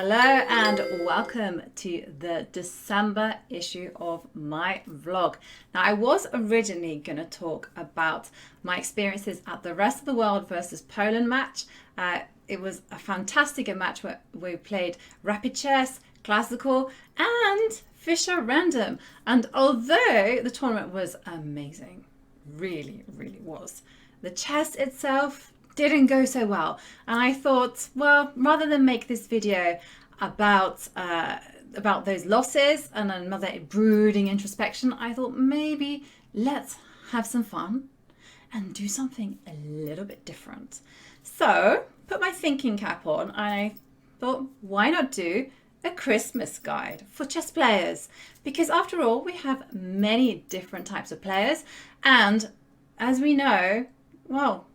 Hello and welcome to the December issue of my vlog. Now, I was originally going to talk about my experiences at the Rest of the World versus Poland match. It was a fantastic match where we played rapid chess, classical and Fischer random. And although the tournament was amazing, really was, the chess itself didn't go so well, and I thought, well, rather than make this video about those losses and another brooding introspection, I thought maybe let's have some fun and do something a little bit different. So put my thinking cap on and I thought, why not do a Christmas guide for chess players? Because after all, we have many different types of players, and as we know, well,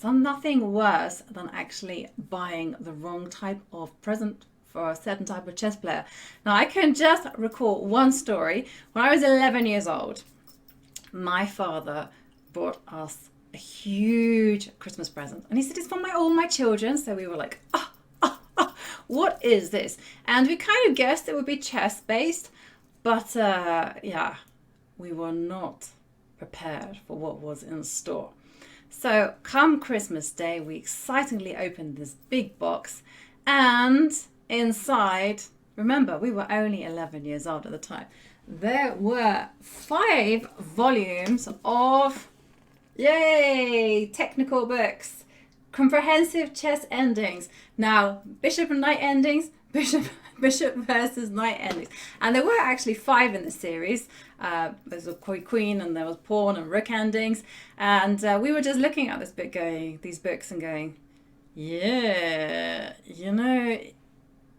nothing worse than actually buying the wrong type of present for a certain type of chess player. Now, I can just recall one story. When I was 11 years old, my father bought us a huge Christmas present, and he said it's for all my children. So we were like, what is this? And we kind of guessed it would be chess based, but yeah, we were not prepared for what was in store. So come Christmas Day, we excitingly opened this big box, and inside, remember, we were only 11 years old at the time, there were 5 volumes of, yay, technical books, comprehensive chess endings. Now, bishop and knight endings, bishop versus knight endings, and there were actually 5 in the series. There's a queen, and there was pawn and rook endings, and we were just looking at these books and going, yeah, you know,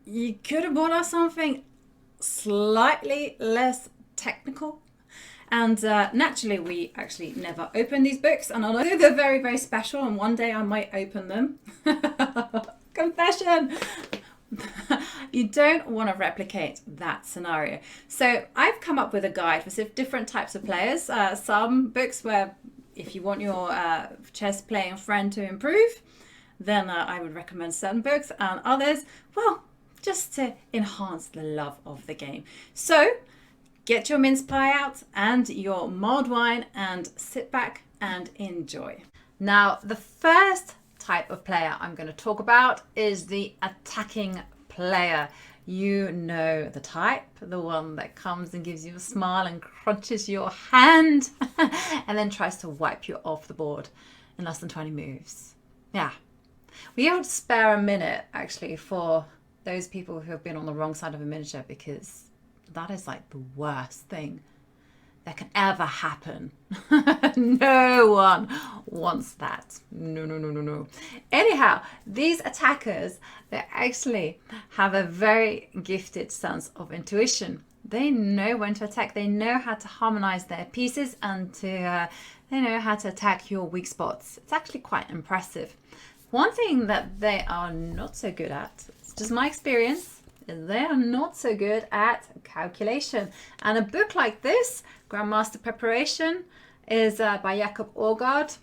you could have bought us something slightly less technical. And naturally, we actually never opened these books, and although they're very special, and one day I might open them, confession, you don't want to replicate that scenario. So I've come up with a guide for different types of players. Some books where if you want your chess playing friend to improve, then I would recommend certain books, and others, well, just to enhance the love of the game. So get your mince pie out and your mulled wine and sit back and enjoy. Now, the first type of player I'm going to talk about is the attacking player. You know the type, the one that comes and gives you a smile and crunches your hand and then tries to wipe you off the board in less than 20 moves. Yeah. We have to spare a minute actually for those people who have been on the wrong side of a miniature, because that is like the worst thing that can ever happen. No one wants that. No. Anyhow, these attackers, they actually have a very gifted sense of intuition. They know when to attack. They know how to harmonize their pieces, and they know how to attack your weak spots. It's actually quite impressive. One thing that they are not so good at, it's just my experience, they are not so good at calculation. And a book like this, Grandmaster Preparation, is by Jakob Aagaard,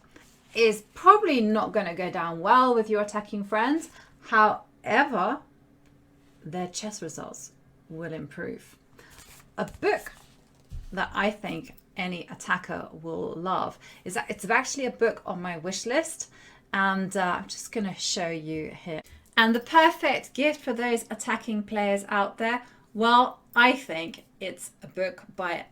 is probably not going to go down well with your attacking friends. However, their chess results will improve. A book that I think any attacker will love is that it's actually a book on my wish list, and I'm just going to show you here. And the perfect gift for those attacking players out there, well, I think it's a book by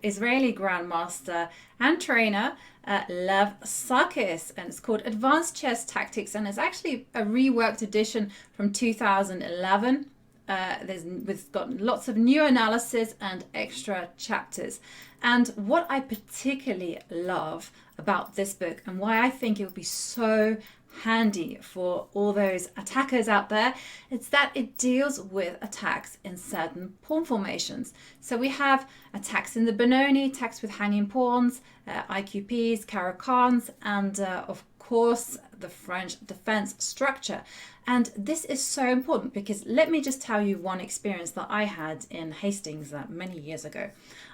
Israeli grandmaster and trainer Lev Sarkis, and it's called Advanced Chess Tactics, and it's actually a reworked edition from 2011. It's got lots of new analysis and extra chapters. And what I particularly love about this book, and why I think it would be so handy for all those attackers out there, it's that it deals with attacks in certain pawn formations. So we have attacks in the Benoni, attacks with hanging pawns, IQPs, Caro-Cans, and of course the French defense structure. And this is so important because let me just tell you one experience that I had in Hastings many years ago.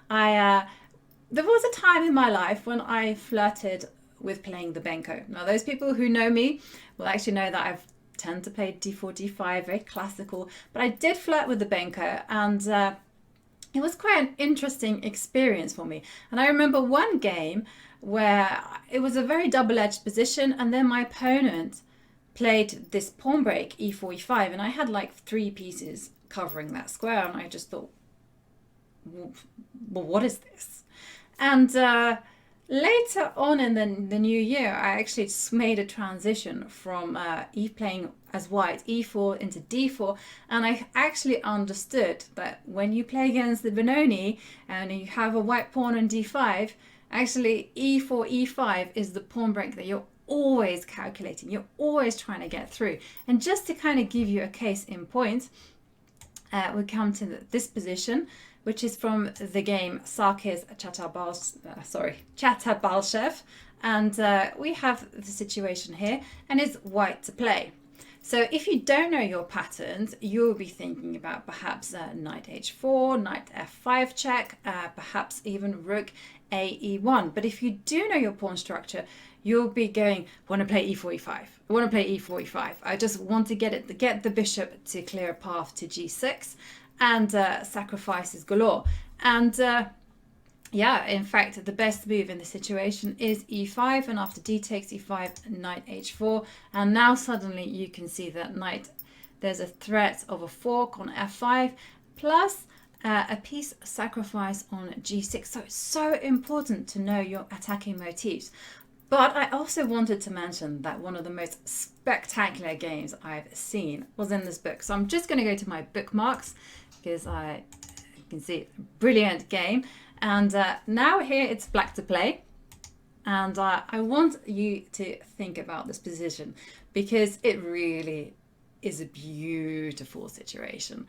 There was a time in my life when I flirted with playing the Benko. Now, those people who know me will actually know that I've tend to play d4, d5, very classical. But I did flirt with the Benko, and it was quite an interesting experience for me. And I remember one game where it was a very double-edged position, and then my opponent played this pawn break, e4, e5, and I had like 3 pieces covering that square, and I just thought, well, what is this? And later on in the new year, I actually made a transition from playing as white, e4 into d4, and I actually understood that when you play against the Benoni and you have a white pawn on d5, actually e4, e5 is the pawn break that you're always calculating, you're always trying to get through. And just to kind of give you a case in point, we come to this position, which is from the game Sarkis Chatabalchev, and we have the situation here, and it's white to play. So if you don't know your patterns, you'll be thinking about perhaps knight h4, knight f5 check, perhaps even rook a e1. But if you do know your pawn structure, you'll be going, want to play e4, e5. I want to play e4, e5. I just want to get the bishop to clear a path to g6, and sacrifices galore. And yeah, in fact, the best move in the situation is e5, and after d takes e5, knight h4, and now suddenly you can see that there's a threat of a fork on f5, plus a piece sacrifice on g6. So it's so important to know your attacking motifs. But I also wanted to mention that one of the most spectacular games I've seen was in this book. So I'm just going to go to my bookmarks, because I can see brilliant game. And now here it's black to play. And I want you to think about this position, because it really is a beautiful situation.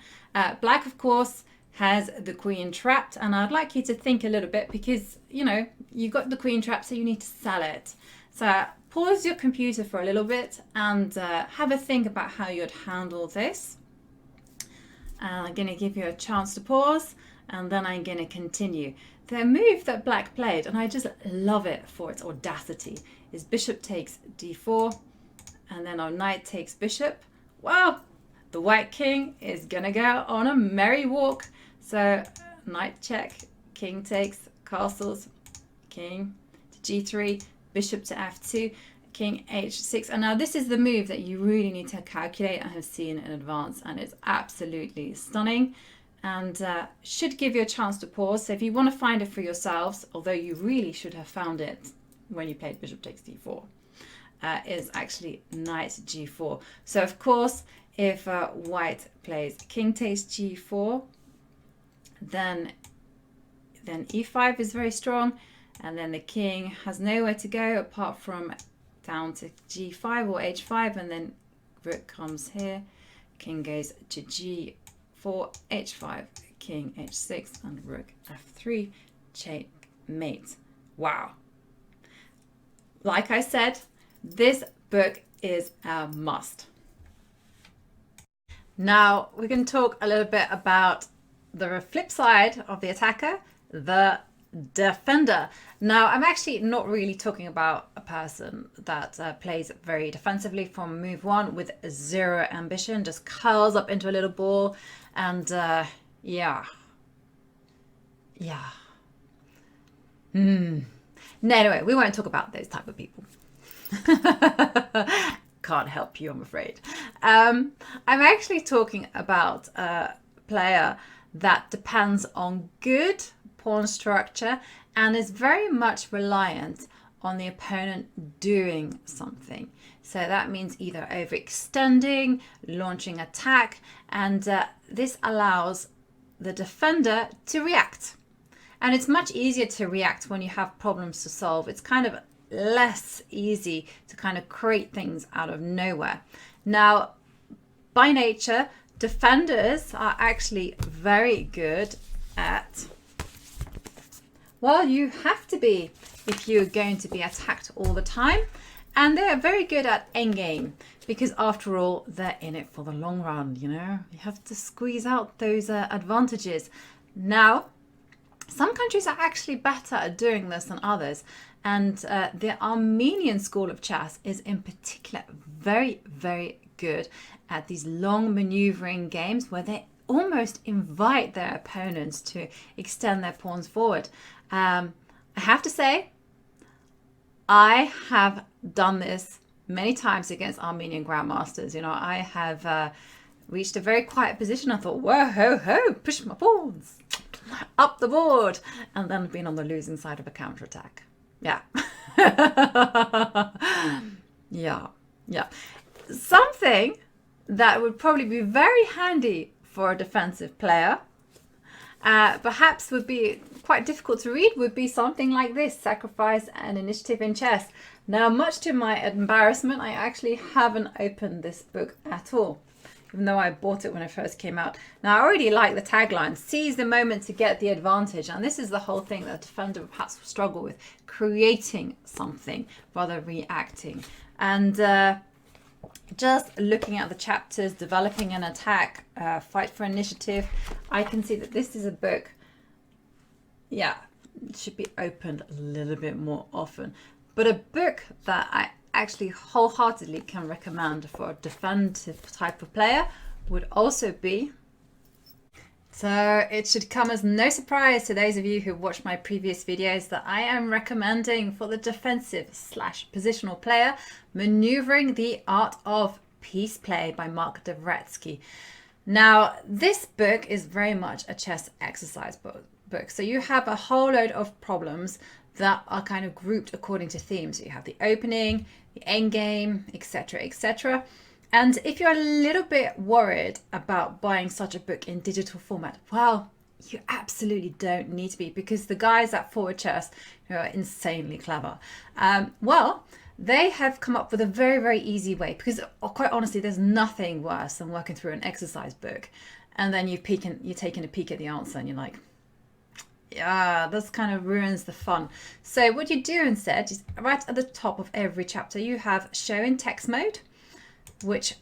Black, of course, has the queen trapped, and I'd like you to think a little bit, because you got the queen trapped, so you need to sell it. So pause your computer for a little bit and have a think about how you'd handle this. I'm going to give you a chance to pause, and then I'm going to continue. The move that black played, and I just love it for its audacity, is bishop takes d4, and then our knight takes bishop. Well, the white king is going to go on a merry walk. So knight check, king takes, castles, king to g3, bishop to f2, king h6. And now this is the move that you really need to calculate and have seen in advance, and it's absolutely stunning, and should give you a chance to pause. So if you want to find it for yourselves, although you really should have found it when you played bishop takes d4, is actually knight g4. So of course, if white plays king takes g4, then e5 is very strong, and then the king has nowhere to go apart from down to g5 or h5, and then rook comes here, king goes to g4, h5, king h6, and rook f3, checkmate. Wow. Like I said, this book is a must. Now we can talk a little bit about the flip side of the attacker, the defender. Now I'm actually not really talking about a person that plays very defensively from move 1 with zero ambition, just curls up into a little ball, and yeah. No, anyway, we won't talk about those type of people. Can't help you, I'm afraid. I'm actually talking about a player that depends on good pawn structure and is very much reliant on the opponent doing something. So that means either overextending, launching attack, and this allows the defender to react. And it's much easier to react when you have problems to solve. It's kind of less easy to kind of create things out of nowhere. Now, by nature, defenders are actually very good at, well, you have to be if you're going to be attacked all the time. And they are very good at endgame, because after all, they're in it for the long run, you have to squeeze out those advantages. Now, some countries are actually better at doing this than others. And the Armenian school of chess is in particular very, very good at these long maneuvering games where they almost invite their opponents to extend their pawns forward. I have to say, I have done this many times against Armenian grandmasters. I have reached a very quiet position. I thought, whoa, ho, ho, push my pawns up the board, and then been on the losing side of a counterattack. Yeah. Yeah. Something that would probably be very handy for a defensive player, perhaps would be quite difficult to read, would be something like this: Sacrifice and Initiative in Chess. Now, much to my embarrassment, I actually haven't opened this book at all, even though I bought it when it first came out. Now, I already like the tagline: seize the moment to get the advantage. And this is the whole thing that a defender perhaps will struggle with, creating something rather than reacting. And just looking at the chapters, developing an attack, fight for initiative, I can see that this is a book, it should be opened a little bit more often. But a book that I actually wholeheartedly can recommend for a defensive type of player would also be, so it should come as no surprise to those of you who watched my previous videos, that I am recommending for the defensive / positional player, Maneuvering the Art of Peace Play by Mark Dvoretsky. Now, this book is very much a chess exercise book. So you have a whole load of problems that are kind of grouped according to themes. So you have the opening, the end game, etc., etc. And if you're a little bit worried about buying such a book in digital format, well, you absolutely don't need to be, because the guys at Forward Chess, who are insanely clever, they have come up with a very, very easy way, because quite honestly, there's nothing worse than working through an exercise book and then you're taking a peek at the answer and you're like, yeah, this kind of ruins the fun. So what you do instead is, right at the top of every chapter, you have show in text mode, which,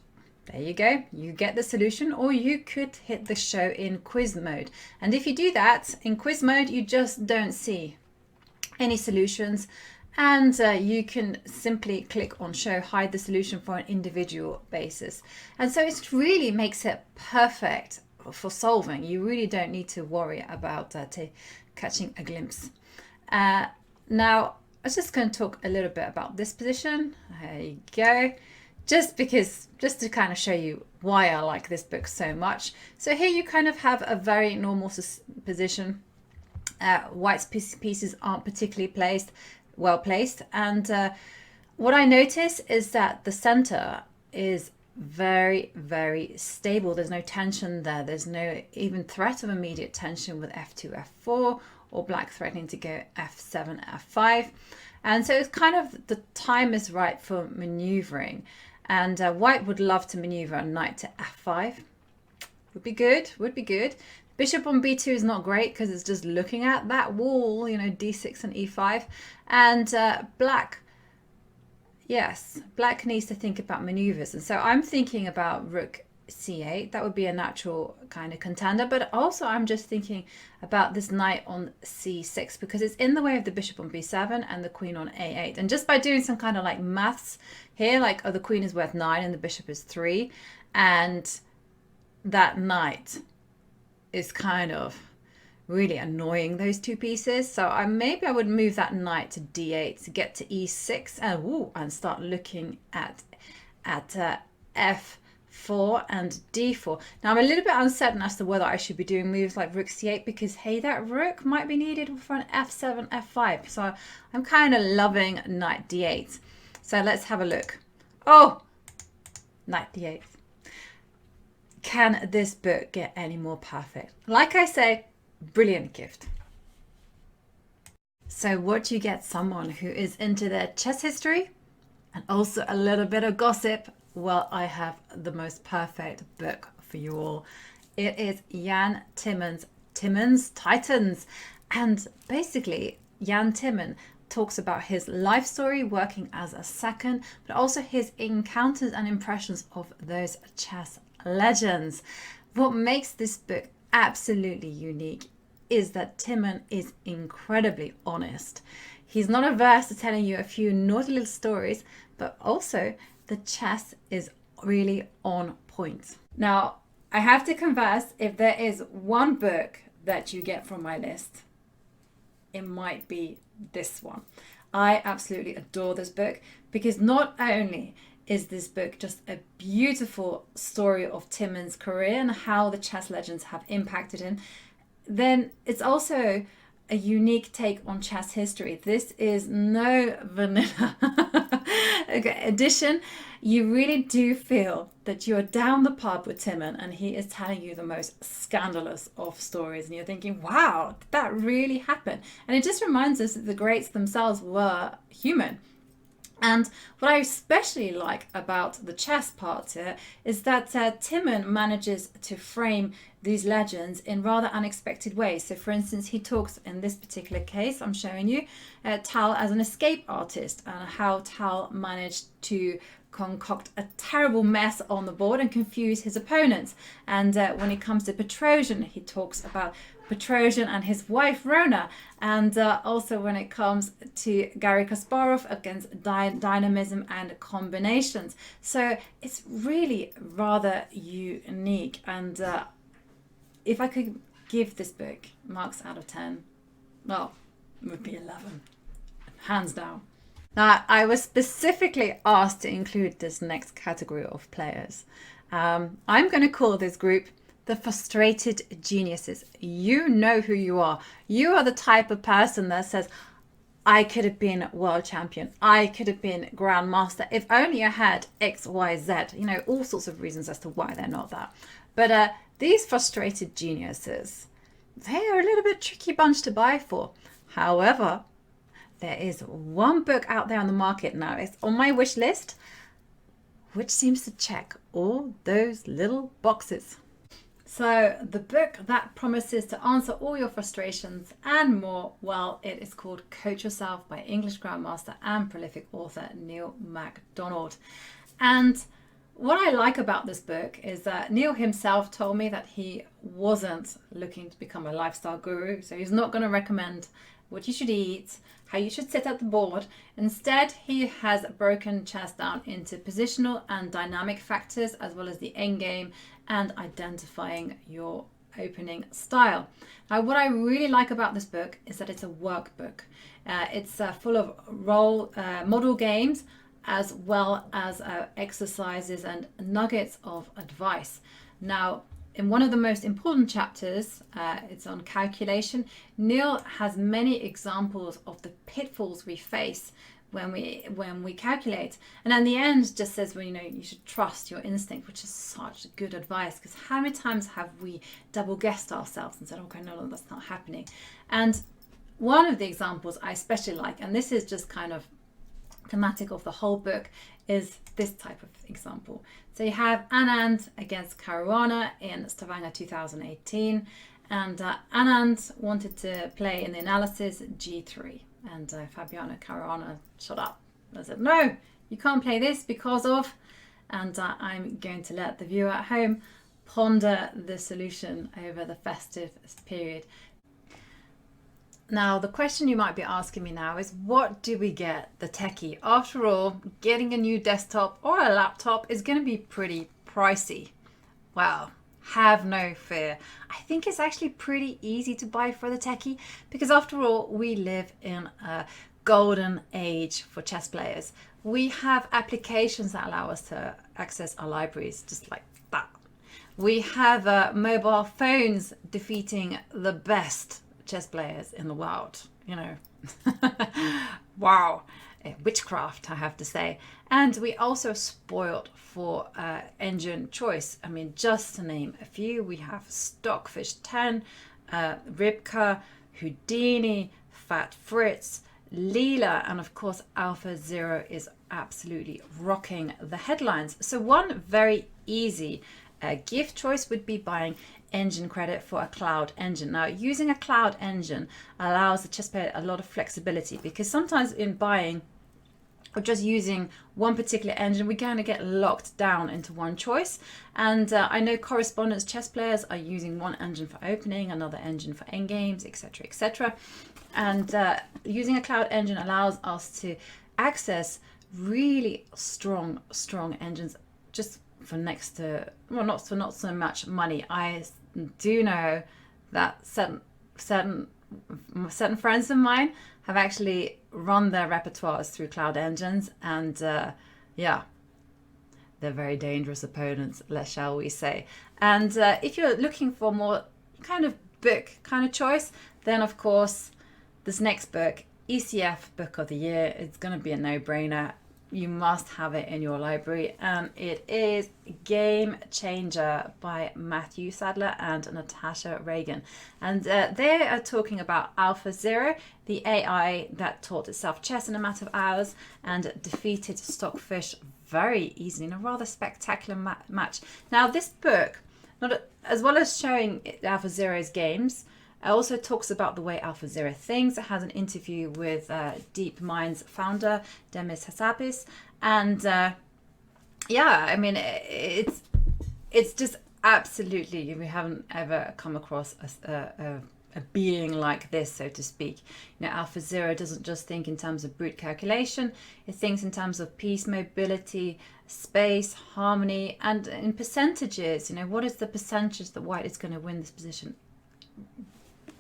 there you go, you get the solution, or you could hit the show in quiz mode. And if you do that in quiz mode, you just don't see any solutions, and you can simply click on show, hide the solution for an individual basis. And so it really makes it perfect for solving. You really don't need to worry about catching a glimpse. Now, I was just going to talk a little bit about this position. There you go. Just to kind of show you why I like this book so much. So here you kind of have a very normal position. White's pieces aren't particularly well placed. And what I notice is that the center is very, very stable. There's no tension there. There's no even threat of immediate tension with f2, f4, or black threatening to go f7, f5. And so it's kind of, the time is right for maneuvering. And white would love to maneuver a knight to f5. Would be good. Bishop on b2 is not great because it's just looking at that wall, d6 and e5. And black needs to think about maneuvers. And so I'm thinking about rook c8. That would be a natural kind of contender. But also I'm just thinking about this knight on c6 because it's in the way of the bishop on b7 and the queen on a8. And just by doing some kind of like maths here, like, the queen is worth 9 and the bishop is 3. And that knight is kind of really annoying those two pieces. So maybe I would move that knight to d8 to get to e6 and start looking at f4 and d4. Now I'm a little bit uncertain as to whether I should be doing moves like rook c8 because, hey, that rook might be needed for an f7, f5. So I'm kind of loving knight d8. So let's have a look. Oh, knight d8. Can this book get any more perfect? Like I say, brilliant gift. So what do you get someone who is into their chess history and also a little bit of gossip? Well, I have the most perfect book for you all. It is Jan Timman's Titans. And basically, Jan Timman talks about his life story working as a second, but also his encounters and impressions of those chess legends. What makes this book absolutely unique is that Timman is incredibly honest. He's not averse to telling you a few naughty little stories, but also the chess is really on point. Now, I have to confess, if there is one book that you get from my list, it might be this one. I absolutely adore this book because not only is this book just a beautiful story of Timon's career and how the chess legends have impacted him, then it's also a unique take on chess history. This is no vanilla edition. You really do feel that you're down the pub with Timon and he is telling you the most scandalous of stories, and you're thinking, wow, did that really happen? And it just reminds us that the greats themselves were human. And what I especially like about the chess part here is that Timon manages to frame these legends in rather unexpected ways. So for instance, he talks in this particular case, I'm showing you, Tal as an escape artist and how Tal managed to concoct a terrible mess on the board and confuse his opponents. And when it comes to Petrosian, he talks about Petrosian and his wife Rona, and also when it comes to Garry Kasparov against dynamism and combinations. So it's really rather unique, and if I could give this book marks out of 10, well, it would be 11, hands down. Now, I was specifically asked to include this next category of players. I'm going to call this group the frustrated geniuses. You know who you are. You are the type of person that says, I could have been world champion. I could have been grandmaster if only I had X, Y, Z. You know, all sorts of reasons as to why they're not that. But these frustrated geniuses, they are a little bit tricky bunch to buy for. However, there is one book out there on the market now. It's on my wish list, which seems to check all those little boxes. So the book that promises to answer all your frustrations and more, well, it is called Coach Yourself by English Grandmaster and prolific author Neil MacDonald. And what I like about this book is that Neil himself told me that he wasn't looking to become a lifestyle guru. So he's not going to recommend what you should eat, how you should sit at the board. Instead, he has broken chess down into positional and dynamic factors, as well as the end game and identifying your opening style. Now, what I really like about this book is that it's a workbook. It's full of model games, as well as exercises and nuggets of advice. Now, in one of the most important chapters, it's on calculation. Neil has many examples of the pitfalls we face when we calculate, and at the end just says, well, you know, you should trust your instinct, which is such good advice, because how many times have we double guessed ourselves and said, okay, no, that's not happening? And one of the examples I especially like, and this is just kind of thematic of the whole book, is this type of example. So you have Anand against Caruana in Stavanger 2018, and Anand wanted to play in the analysis G3, and Fabiano Caruana shut up. I said, no, you can't play this because of, and I'm going to let the viewer at home ponder the solution over the festive period. Now, the question you might be asking me now is, what do we get the Techie? After all, getting a new desktop or a laptop is going to be pretty pricey. Well, have no fear. I think it's actually pretty easy to buy for the Techie, because after all, we live in a golden age for chess players. We have applications that allow us to access our libraries just like that. We have mobile phones defeating the best chess players in the world, you know. Wow, witchcraft, I have to say. And we also spoiled for engine choice. I mean, just to name a few, we have Stockfish 10, Ribka, Houdini, Fat Fritz, Leela, and of course Alpha Zero is absolutely rocking the headlines. So one very easy gift choice would be buying engine credit for a cloud engine. Now, using a cloud engine allows the chess player a lot of flexibility, because sometimes in buying or just using one particular engine, we're going to get locked down into one choice. And I know correspondence chess players are using one engine for opening, another engine for endgames, etc., etc. And using a cloud engine allows us to access really strong engines just for next to, well, not so much money. I do know that certain friends of mine have actually run their repertoires through cloud engines, and yeah, they're very dangerous opponents, shall we say. And if you're looking for more kind of book kind of choice, then of course this next book, ECF Book of the Year, it's going to be a no-brainer. You must have it in your library, and it is Game Changer by Matthew Sadler and Natasha Reagan. And they are talking about AlphaZero, the AI that taught itself chess in a matter of hours and defeated Stockfish very easily in a rather spectacular match. Now, this book, as well as showing AlphaZero's games, it also talks about the way AlphaZero thinks. It has an interview with DeepMind's founder, Demis Hassabis. And yeah, I mean, it's just absolutely, we haven't ever come across a being like this, so to speak. You know, AlphaZero doesn't just think in terms of brute calculation. It thinks in terms of peace, mobility, space, harmony, and in percentages. You know, what is the percentage that white is going to win this position?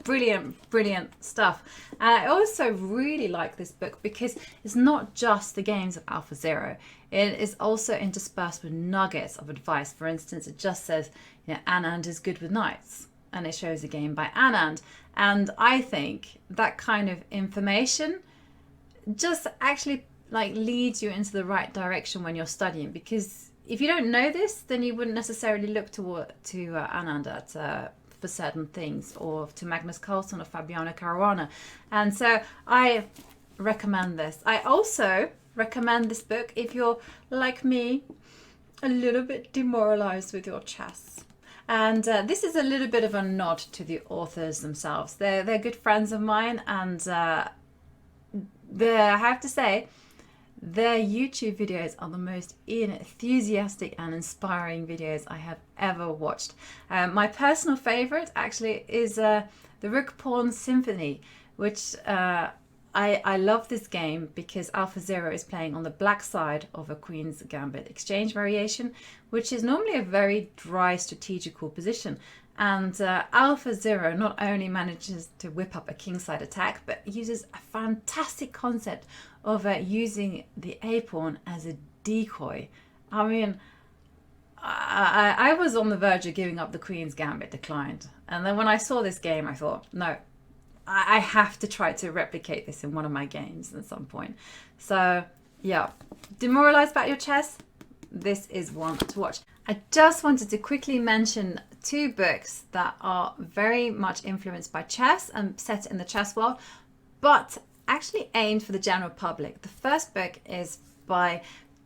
Brilliant stuff. And I also really like this book because it's not just the games of AlphaZero. It is also interspersed with nuggets of advice. For instance, it just says, you know, Anand is good with knights, and it shows a game by Anand. And I think that kind of information just actually like leads you into the right direction when you're studying, because if you don't know this, then you wouldn't necessarily look to Anand at for certain things, or to Magnus Carlsen or Fabiano Caruana. And so I recommend this. I also recommend this book if you're, like me, a little bit demoralized with your chess. And this is a little bit of a nod to the authors themselves. They're good friends of mine, and I have to say, their YouTube videos are the most enthusiastic and inspiring videos I have ever watched. My personal favorite actually is the Rook Pawn Symphony, which I love this game because AlphaZero is playing on the black side of a Queen's Gambit exchange variation, which is normally a very dry strategical position. And AlphaZero not only manages to whip up a kingside attack, but uses a fantastic concept of using the A-pawn as a decoy. I mean, I was on the verge of giving up the Queen's Gambit, declined. And then when I saw this game, I thought, no, I have to try to replicate this in one of my games at some point. So, yeah, demoralized about your chess? This is one to watch. I just wanted to quickly mention two books that are very much influenced by chess and set in the chess world, but actually aimed for the general public. The first book is by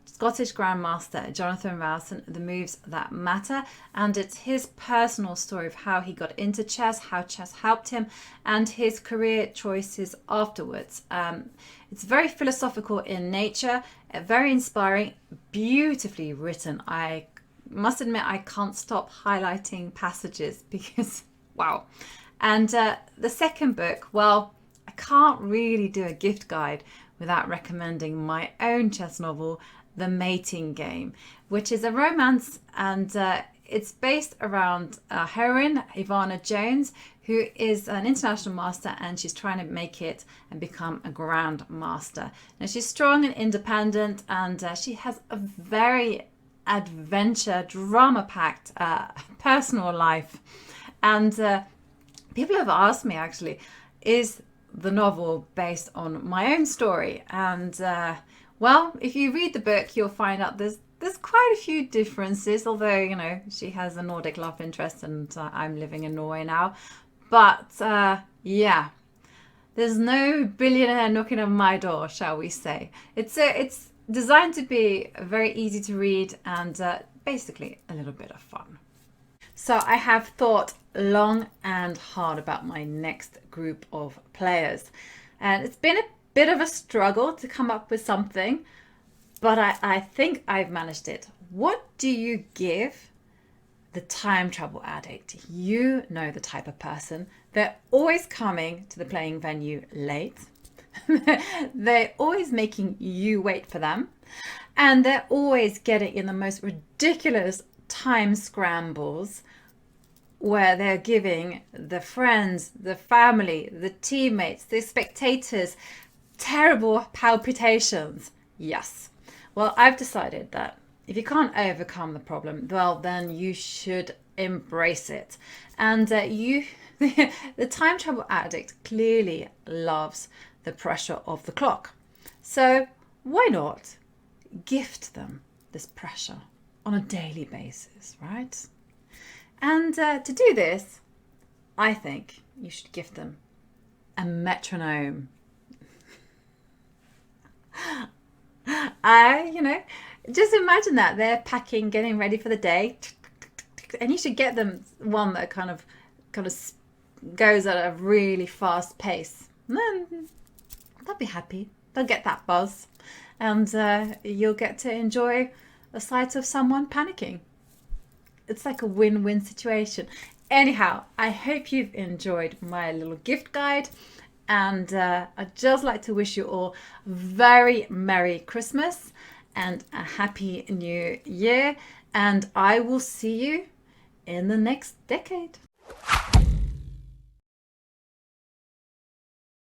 Scottish Grandmaster Jonathan Rowson, The Moves That Matter, and it's his personal story of how he got into chess, how chess helped him, and his career choices afterwards. It's very philosophical in nature, very inspiring, beautifully written. I must admit I can't stop highlighting passages because, wow. And the second book, well, I can't really do a gift guide without recommending my own chess novel, The Mating Game, which is a romance, and it's based around a heroine, Ivana Jones, who is an international master, and she's trying to make it and become a grand master. Now, she's strong and independent, and she has a very adventure, drama-packed personal life. And people have asked me, actually, is the novel based on my own story? And well, if you read the book, you'll find out there's quite a few differences, although, you know, she has a Nordic love interest and I'm living in Norway now. But yeah, there's no billionaire knocking on my door, shall we say. It's designed to be very easy to read and basically a little bit of fun. So I have thought long and hard about my next group of players, and it's been a bit of a struggle to come up with something, but I think I've managed it. What do you give the time travel addict? You know the type of person. They're always coming to the playing venue late. They're always making you wait for them. And they're always getting in the most ridiculous time scrambles where they're giving the friends, the family, the teammates, the spectators terrible palpitations. Yes. Well, I've decided that if you can't overcome the problem, well, then you should embrace it. And the time travel addict clearly loves the pressure of the clock. So why not gift them this pressure on a daily basis, right? And to do this, I think you should gift them a metronome. Just imagine that they're packing, getting ready for the day, and you should get them one that kind of goes at a really fast pace. And then they'll be happy. They'll get that buzz, and you'll get to enjoy the sight of someone panicking. It's like a win-win situation. Anyhow, I hope you've enjoyed my little gift guide. And I'd just like to wish you all a very Merry Christmas and a Happy New Year. And I will see you in the next decade.